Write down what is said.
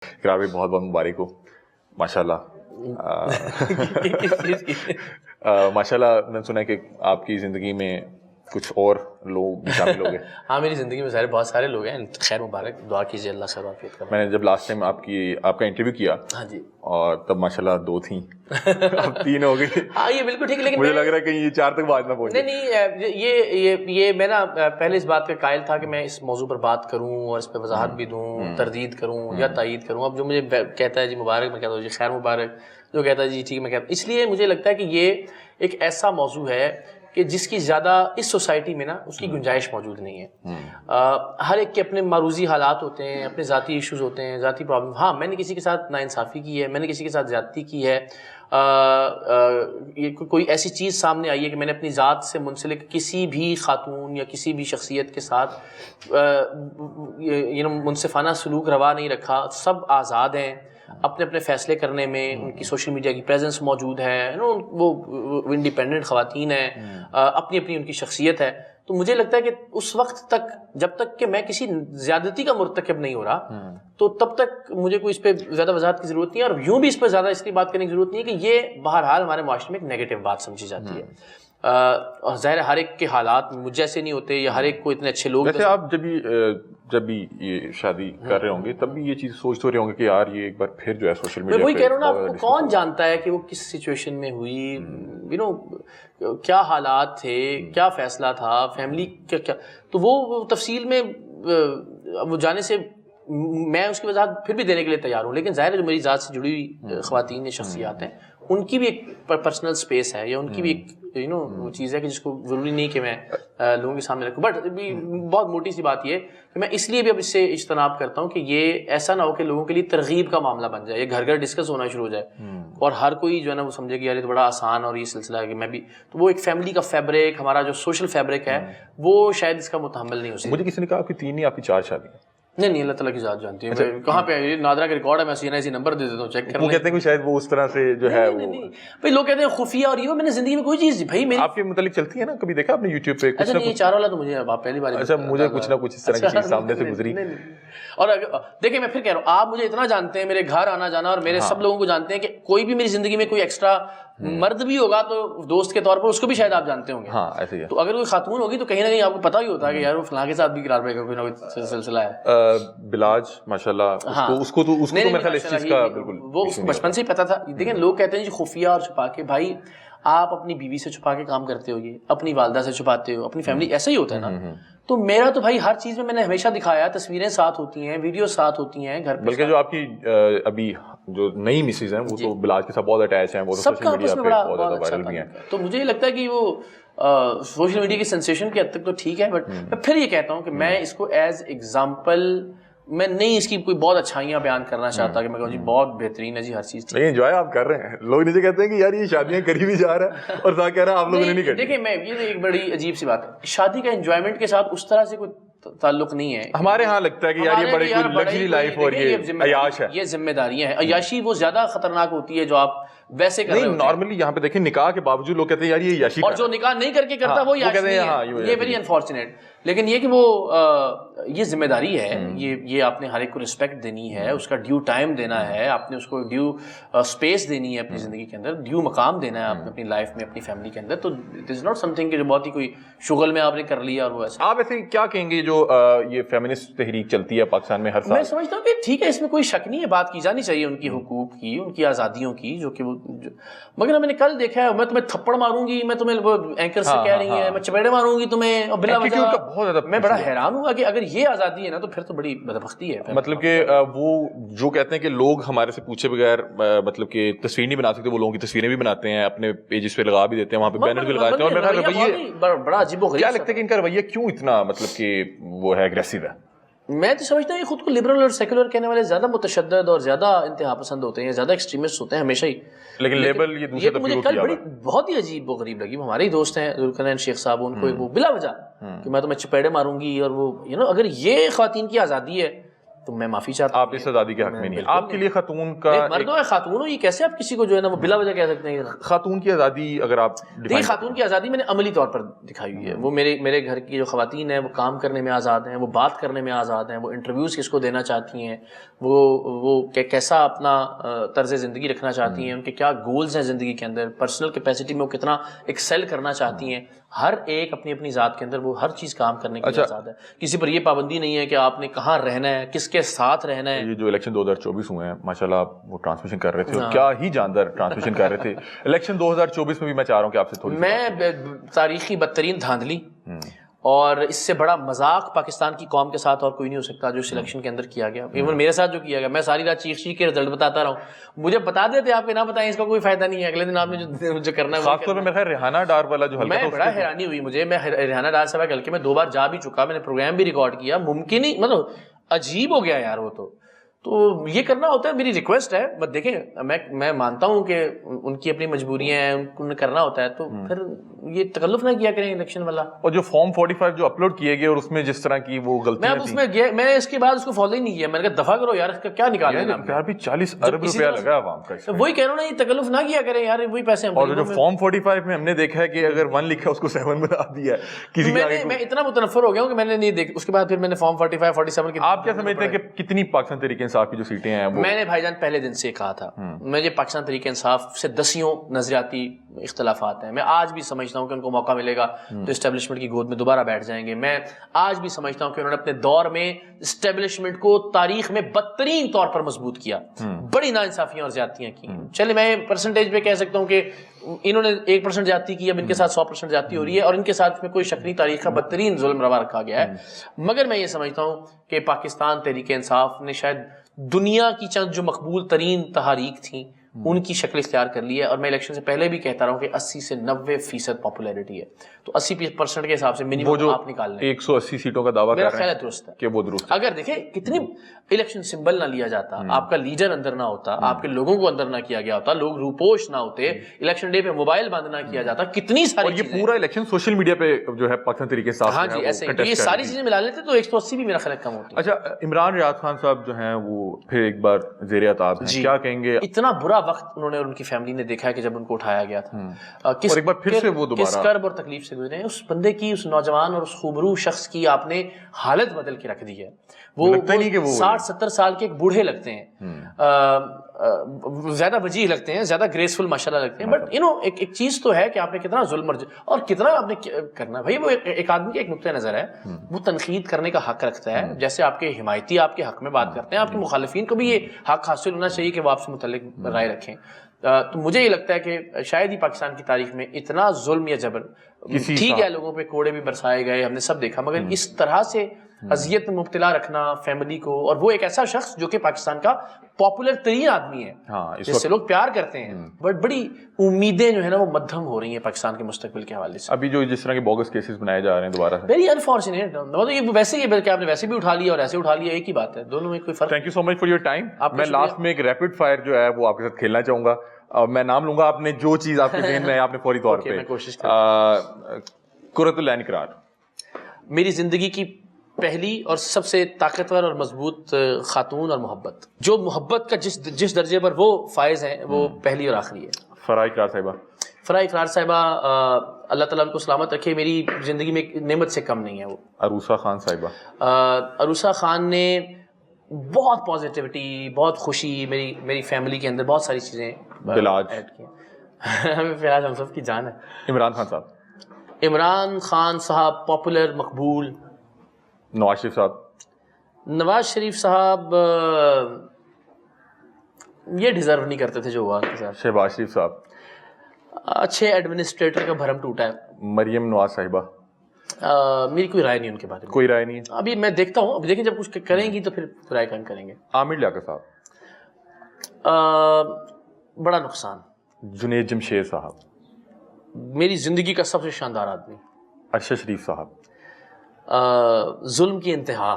اقرار بھائی بہت بہت مبارک ہو ماشاء اللہ. ماشاء اللہ میں نے سنا ہے کہ آپ کی زندگی میں کچھ اور لوگ بھی شامل ہو گئے. ہاں میری زندگی میں بہت سارے لوگ ہیں. خیر مبارک, دعا کیجیے اللہ خیر عافیت کرے. میں نے جب لاسٹ ٹائم آپ کا انٹرویو کیا, ہاں جی, اور تب ماشاء اللہ 2 تھیں, اب 3 ہو گئی. ہاں یہ بالکل ٹھیک ہے, لیکن مجھے لگ رہا ہے کہ یہ 4 تک بات نہ پہنچے. نہیں, یہ میں نا پہلے اس بات کا قائل تھا کہ میں اس موضوع پر بات کروں اور اس پہ وضاحت بھی دوں, تردید کروں یا تائید کروں. اب جو مجھے کہتا ہے جی مبارک, میں کہتا ہوں جی خیر مبارک. جو کہتا ہے جی ٹھیک, میں کہتا ہوں. اس لیے مجھے لگتا ہے کہ یہ ایک ایسا موضوع ہے کہ جس کی زیادہ اس سوسائٹی میں نا اس کی گنجائش موجود نہیں ہے. ہر ایک کے اپنے معروضی حالات ہوتے ہیں, اپنے ذاتی ایشوز ہوتے ہیں, ذاتی پرابلم. ہاں میں نے کسی کے ساتھ ناانصافی کی ہے, میں نے کسی کے ساتھ زیادتی کی ہے, کوئی ایسی چیز سامنے آئی ہے کہ میں نے اپنی ذات سے منسلک کسی بھی خاتون یا کسی بھی شخصیت کے ساتھ منصفانہ سلوک روا نہیں رکھا. سب آزاد ہیں اپنے اپنے فیصلے کرنے میں, ان کی سوشل میڈیا کی پریزنس موجود ہے, وہ انڈیپینڈنٹ خواتین ہیں, اپنی اپنی ان کی شخصیت ہے. تو مجھے لگتا ہے کہ اس وقت تک جب تک کہ میں کسی زیادتی کا مرتکب نہیں ہو رہا تو تب تک مجھے کوئی اس پہ زیادہ وضاحت کی ضرورت نہیں ہے. اور یوں بھی اس پہ زیادہ اس لیے بات کرنے کی ضرورت نہیں ہے کہ یہ بہرحال ہمارے معاشرے میں ایک نیگیٹو بات سمجھی جاتی ہے. اور ظاہر ہے ہر ایک کے حالات مجھ جیسے نہیں ہوتے, یا ہر ایک کو اتنے اچھے لوگ. ویسے آپ جب بھی یہ شادی کر رہے ہوں گے تب بھی یہ چیز سوچتے ہو رہے ہوں گے کہ یار یہ ایک بار پھر جو ہے سوشل میڈیا, میں وہی کہہ رہا ہوں نا, آپ کو کون جانتا ہے کہ وہ کس سچویشن میں ہوئی, کیا حالات تھے, کیا فیصلہ تھا, فیملی کیا. تو وہ تفصیل میں وہ جانے سے میں اس کی وضاحت پھر بھی دینے کے لیے تیار ہوں. لیکن ظاہر ہے جو میری ذات سے جڑی ہوئی خواتین یا شخصیات ہیں ان کی بھی ایک پرسنل اسپیس ہے, یا ان کی بھی ایک وہ چیز ہے کہ جس کو ضروری نہیں کہ میں لوگوں کے سامنے رکھوں. بٹ بہت موٹی سی بات یہ کہ میں اس لیے بھی اب اس سے اجتناب کرتا ہوں کہ یہ ایسا نہ ہو کہ لوگوں کے لیے ترغیب کا معاملہ بن جائے, یہ گھر گھر ڈسکس ہونا شروع ہو جائے, اور ہر کوئی جو ہے نا وہ سمجھے کہ یار یہ تو بڑا آسان اور یہ سلسلہ ہے کہ میں بھی. تو وہ ایک فیملی کا فیبرک, ہمارا جو سوشل فیبرک ہے وہ شاید اس کا متحمل نہیں ہو سکتا. مجھے کسی نے کہا آپ کی 3 نہیں آپ کی 4 شادی. نہیں, اللہ تعالیٰ کی ذات جانتی ہے. کہاں پہ نادرا کا ریکارڈ ہے, میں ایسی نمبر دے دیتا ہوں چیک کر. وہ کہتے ہیں کہ شاید وہ اس طرح سے جو ہے بھائی لوگ کہتے ہیں خفیہ, اور یہ میں نے زندگی میں کوئی چیز بھائی میری آپ کے متعلق چلتی ہے نا, کبھی دیکھا آپ نے یوٹیوب پہ؟ اچھا یہ 4 والا تو مجھے آپ پہلی بار. اچھا مجھے کچھ نہ کچھ اس طرح کی چیز سامنے سے گزری. اور دیکھیں میں پھر کہہ رہا ہوں, آپ مجھے اتنا جانتے ہیں, میرے گھر آنا جانا, اور میرے سب لوگوں کو جانتے ہیں کہ کوئی بھی میری زندگی میں کوئی ایکسٹرا مرد بھی ہوگا تو دوست کے طور پر اس کو بھی شاید آپ جانتے ہوں گے. ہاں ایسے ہی ہے. تو اگر کوئی خاتون ہوگی تو کہیں نہ کہیں آپ کو پتا ہی ہوتا ہے کہ یار وہ فلاں کے ساتھ بھی قرار بے کا کوئی نہ کوئی سلسلہ ہے. بلاج ماشاءاللہ اس کو تو میرے خیال اس چیز کا بالکل وہ بچپن سے ہی پتا تھا. دیکھیں لوگ کہتے ہیں جی خفیہ اور چھپا کے, بھائی آپ اپنی بیوی سے چھپا کے کام کرتے ہو, یہ اپنی والدہ سے چھپاتے ہو, اپنی فیملی, ایسا ہی ہوتا ہے نا. تو میرا تو بھائی ہر چیز میں نے ہمیشہ دکھایا, تصویریں ساتھ ہوتی ہیں, ویڈیو ساتھ ہوتی ہیں گھر پہ. بلکہ جو آپ کی ابھی جو نئی مسز ہیں وہ تو بلاج کے ساتھ بہت اٹیچ ہیں, وہ تو سوشل میڈیا پہ بہت زیادہ وائرل بھی ہیں. تو مجھے یہ لگتا ہے کہ وہ سوشل میڈیا کی سینسیشن کی حد تک تو ٹھیک ہے, بٹ میں پھر یہ کہتا ہوں کہ میں اس کو ایز ایگزامپل, میں نہیں اس کی کوئی بہت اچھائیاں بیان کرنا چاہتا کہ میں کہوں جی بہت بہترین ہے جی ہر چیز. نہیں انجوائے آپ کر رہے ہیں, لوگ نیچے کہتے ہیں کہ یار یہ شادیاں کری بھی جا رہا ہے اور کہہ رہا ہے آپ لوگوں نے نہیں کری. دیکھیں میں یہ ایک بڑی عجیب سی بات ہے, شادی کا انجوائمنٹ کے ساتھ اس طرح سے کوئی تعلق نہیں ہے. ہمارے ہاں لگتا ہے کہ یار یہ بڑی لگژری لائف اور یہ عیاش ہے, یہ ذمہ داریاں ہیں. عیاشی وہ زیادہ خطرناک ہوتی ہے جو آپ ویسے کر رہے ہیں. نارملی یہاں پہ دیکھیں نکاح کے باوجود لوگ کہتے ہیں یار یہ عیاشی, اور جو نکاح نہیں کر کے کرتا وہ عیاشی ہے, یہ ویری انفارچونیٹ. لیکن یہ کہ وہ یہ ذمہ داری ہے, یہ آپ نے ہر ایک کو رسپیکٹ دینی ہے, اس کا ڈیو ٹائم دینا ہے, آپ نے اس کو ڈیو اسپیس دینی ہے اپنی زندگی کے اندر, ڈیو مقام دینا ہے آپ نے اپنی لائف میں, اپنی فیملی کے اندر. تو it is not some thing کہ جو بہت ہی کوئی شغل میں آپ نے کر لیا اور وہ ایسا. آپ ایسے کیا کہیں گے جو یہ فیمنسٹ تحریک چلتی ہے پاکستان میں ہر سال؟ میں سمجھتا ہوں کہ ٹھیک ہے, اس میں کوئی شک نہیں ہے, بات کی جانی چاہیے ان کی حقوق کی, ان کی آزادیوں کی, جو کہ وہ مگر میں نے کل دیکھا ہے, میں تمہیں تھپڑ ماروں گی, میں تمہیں اینکر سے کہہ رہی ہیں, میں چپیڑے ماروں گی تمہیں بلا وجہ. میں بڑا حیران ہوا کہ اگر یہ آزادی ہے نا تو پھر تو بڑی بدبختی ہے. مطلب کہ وہ جو کہتے ہیں کہ لوگ ہمارے سے پوچھے بغیر مطلب کہ تصویر نہیں بنا سکتے, وہ لوگوں کی تصویریں بھی بناتے ہیں, اپنے پیجز پہ لگا بھی دیتے ہیں, وہاں پہ بینر بھی لگاتے ہیں. اور میرا رویہ بڑا عجیب و غریب کیا لگتا ہے کہ ان کا رویہ کیوں اتنا مطلب کہ وہ ہے اگریسو ہے؟ میں تو سمجھتا ہوں خود کو لبرل اور سیکولر کہنے والے زیادہ متشدد اور زیادہ انتہا پسند ہوتے ہیں, زیادہ ایکسٹریمسٹ ہوتے ہیں ہمیشہ ہی. لیکن لیبل یہ دوسرے مجھے کل بڑی بہت ہی عجیب و غریب لگی. ہمارے ہی دوست ہیں ذوالقرنین شیخ صاحب, ان کو وہ بلا وجہ کہ میں تمہیں چپیڑے ماروں گی, اور وہ اگر یہ خواتین کی آزادی ہے تو میں معافی چاہتا ہوں. آپ اس آزادی کے حق میں نہیں ہیں. آپ کے لیے خاتون کا مردوں ہے خاتون ہو, یہ کیسے آپ کسی کو جو ہے نا وہ بلا وجہ کہہ سکتے ہیں؟ خاتون کی آزادی اگر آپ دیکھیے, خاتون کی آزادی میں نے عملی طور پر دکھائی ہوئی ہے. وہ میرے گھر کی جو خواتین ہیں وہ کام کرنے میں آزاد ہیں, وہ بات کرنے میں آزاد ہیں, وہ انٹرویوز کس کو دینا چاہتی ہیں, وہ کیسا اپنا طرز زندگی رکھنا چاہتی ہیں, ان کے کیا گولز ہیں زندگی کے اندر, پرسنل کیپیسٹی میں وہ کتنا ایکسیل کرنا چاہتی ہیں. ہر ایک اپنی اپنی ذات کے اندر وہ ہر چیز کام کرنے کے لیے آزاد ہے. کسی پر یہ پابندی نہیں ہے کہ آپ نے کہاں رہنا ہے, کس کے ساتھ رہنا ہے. یہ جو الیکشن 2024 ہوئے ہیں ماشاءاللہ آپ وہ ٹرانسمیشن کر رہے تھے, اور کیا ہی جاندار ٹرانسمیشن کر رہے تھے. الیکشن 2024 میں بھی میں چاہ رہا ہوں کہ آپ سے تھوڑی میں تاریخی بدترین دھاندلی اور اس سے بڑا مذاق پاکستان کی قوم کے ساتھ اور کوئی نہیں ہو سکتا جو سلیکشن کے اندر کیا گیا. ایون میرے ساتھ جو کیا گیا, میں ساری رات چیخ کے رزلٹ بتاتا رہا ہوں. مجھے بتا دیتے آپ کے نہ بتائیں, اس کا کوئی فائدہ نہیں ہے. اگلے دن آپ نے جو کرنا ہے, خاص طور پہ میرا خیال ریحانہ ڈار والا جو میں بڑا حیرانی ہوئی مجھے. میں ریحانہ ڈار صاحب کے حلقے میں 2 بار جا بھی چکا, میں نے پروگرام بھی ریکارڈ کیا. ممکن ہی مطلب عجیب ہو گیا یار وہ. تو یہ کرنا ہوتا ہے. میری ریکویسٹ ہے, بس دیکھیں میں مانتا ہوں کہ ان کی اپنی مجبوریاں ہیں, انہیں کرنا ہوتا ہے, تو پھر یہ تکلف نہ کیا کریں الیکشن والا. اور جو فارم 45 جو اپلوڈ کیے گئے اور اس میں جس طرح کی وہ غلطیاں تھیں, میں اس کے بعد اس کو فالو ہی نہیں کیا. میں نے کہا دفعہ کرو یار, اس کا کیا نکالنا ہے یار بھی 40 ارب روپیہ لگا عوام کا. وہی کہہ رہا ہوں نا, یہ تکلف نہ کیا کریں یار, وہی پیسے. اور جو فارم 45 میں ہم نے دیکھا ہے کہ اگر 1 لکھا اس کو 7 بنا دیا کسی کا. میں اتنا متنفر ہو گیا ہوں کہ میں نے نہیں دیکھا. اس کے بعد پھر میں نے فارم 45 47 کی. آپ کیا سمجھتے ہیں کہ کتنی پاکستان تحریک انصاف کی جو سیٹیں ہیں؟ میں نے بھائی جان پہلے دن سے کہا تھا, مجھے پاکستان تحریک انصاف سے دسیوں نظریاتی اختلافات ہیں. میں آج بھی سمجھتا ہوں کہ ان کو موقع ملے گا تو اسٹیبلشمنٹ کی گود میں دوبارہ بیٹھ جائیں گے. میں آج بھی سمجھتا ہوں کہ انہوں نے اپنے دور میں اسٹیبلشمنٹ کو تاریخ میں بدترین طور پر مضبوط کیا, بڑی ناانصافیاں اور زیادتیاں کی. چلے میں پرسنٹیج پہ کہہ سکتا ہوں کہ انہوں نے 1% زیادتی کی, اب ان کے ساتھ 100% زیادتی ہو رہی ہے, اور ان کے ساتھ میں کوئی شک نہیں تاریخ کا بدترین ظلم روا رکھا گیا ہے. مگر میں یہ سمجھتا ہوں کہ پاکستان تحریک انصاف نے شاید دنیا کی چند جو مقبول ترین تحاریک تھیں ان کی شکل اختیار کر لی ہے. اور میں الیکشن سے پہلے بھی کہتا رہا ہوں کہ 80 سے 90% پاپولیرٹی ہے, تو 80% کے حساب سے منیمم آپ نکال لیں. 180 سیٹوں کا دعویٰ کر رہے ہیں درست ہے کہ وہ درست. اگر دیکھیں کتنی الیکشن سمبل نہ لیا جاتا, آپ کا لیڈر اندر نہ ہوتا, آپ کے لوگوں کو اندر نہ کیا گیا ہوتا, لوگ روپوش نہ ہوتے, الیکشن ڈے پہ موبائل بند نہ کیا جاتا, کتنی ساری. اور یہ پورا الیکشن سوشل میڈیا پہ جو ہے پاکستان تحریک انصاف. ہاں جی, ایسے یہ ساری چیزیں ملا لیتے تو 180 بھی میرا خیال کم ہوتی. اچھا, عمران ریاض خان صاحب جو ہیں وہ پھر ایک بار زیر عتاب ہیں, کیا کہیں گے؟ اتنا برا وقت انہوں نے اور ان کی فیملی نے دیکھا ہے کہ جب ان کو اٹھایا گیا تھا, اور ایک بار پھر سے وہ دوبارہ کس کرب اور تکلیف سے گزرے ہیں. اس بندے کی, اس نوجوان اور اس خوبرو شخص کی آپ نے حالت بدل کے رکھ دی ہے. وہ 60-70 سال کے ایک بوڑھے لگتے ہیں, زیادہ وجیح لگتے ہیں, زیادہ گریسفل ماشاءاللہ لگتے ہیں, بٹ ایک چیز تو ہے کہ آپ نے کتنا ظلم اور کتنا آپ نے کرنا. بھائی وہ ایک آدمی کا ایک نقطہ نظر ہے, وہ تنقید کرنے کا حق رکھتا ہے, جیسے آپ کے حمایتی آپ کے حق میں بات کرتے ہیں, آپ کے مخالفین کو بھی یہ حق حاصل ہونا چاہیے کہ وہ آپ سے متعلق رائے رکھیں. تو مجھے یہ لگتا ہے کہ شاید ہی پاکستان کی تاریخ میں اتنا ظلم یا جبر, ٹھیک ہے لوگوں پہ کوڑے بھی برسائے گئے, ہم نے سب دیکھا, مگر اس طرح سے اذیت میں مبتلا رکھنا فیملی کو, اور وہ ایک ایسا شخص جو کہ پاکستان کا پاپولر ترین آدمی ہے, جس سے لوگ پیار کرتے ہیں, بٹ بڑی امیدیں جو ہے نا وہ مدھم ہو رہی ہیں پاکستان کے مستقبل کے حوالے سے. ابھی جو جس طرح کے بوگس کیسز بنائے جا رہے ہیں دوبارہ سے, ویری انفارچونیٹ. یہ ویسے ہی بلکہ آپ نے ویسے بھی اٹھا لیا اور ایسے اٹھا لیا, ایک ہی بات ہے, دونوں میں کوئی فرق. Thank you so much for your time. میں لاسٹ میں ایک ریپڈ فائر جو ہے وہ آپ کے ساتھ کھیلنا چاہوں گا, میں نام لوں گا, آپ نے جو چیز آپ کے ذہن میں ہے آپ نے فوری طور پہ کوشش قرۃ العین اقرار. میری زندگی کی پہلی اور سب سے طاقتور اور مضبوط خاتون اور محبت, جو محبت کا جس درجے پر وہ فائز ہیں وہ پہلی اور آخری ہے. فرح اقرار صاحبہ. فرح اقرار صاحبہ اللہ تعالیٰ ان کو سلامت رکھے, میری زندگی میں ایک نعمت سے کم نہیں ہے وہ. عروسہ خان صاحبہ. عروسہ خان نے بہت پازیٹیوٹی, بہت خوشی میری فیملی کے اندر بہت ساری چیزیں بلاج ایڈ کی. فراج ہم سب کی جان ہے. عمران خان صاحب. عمران خان صاحب پاپولر, مقبول. نواز شریف صاحب. نواز شریف صاحب یہ ڈیزرو نہیں کرتے تھے جو ہوا. شہباز شریف صاحب اچھے ایڈمنسٹریٹر کا بھرم ٹوٹا ہے. مریم نواز صاحبہ. میری کوئی رائے نہیں ان کے بارے میں. کوئی رائے نہیں ابھی میں دیکھتا ہوں, اب دیکھیں جب کچھ کریں گی تو پھر رائے قائم کریں گے. عامر لیاقت صاحب. بڑا نقصان. جنید جمشید صاحب. میری زندگی کا سب سے شاندار آدمی. ارشد شریف صاحب. ظلم کی انتہا.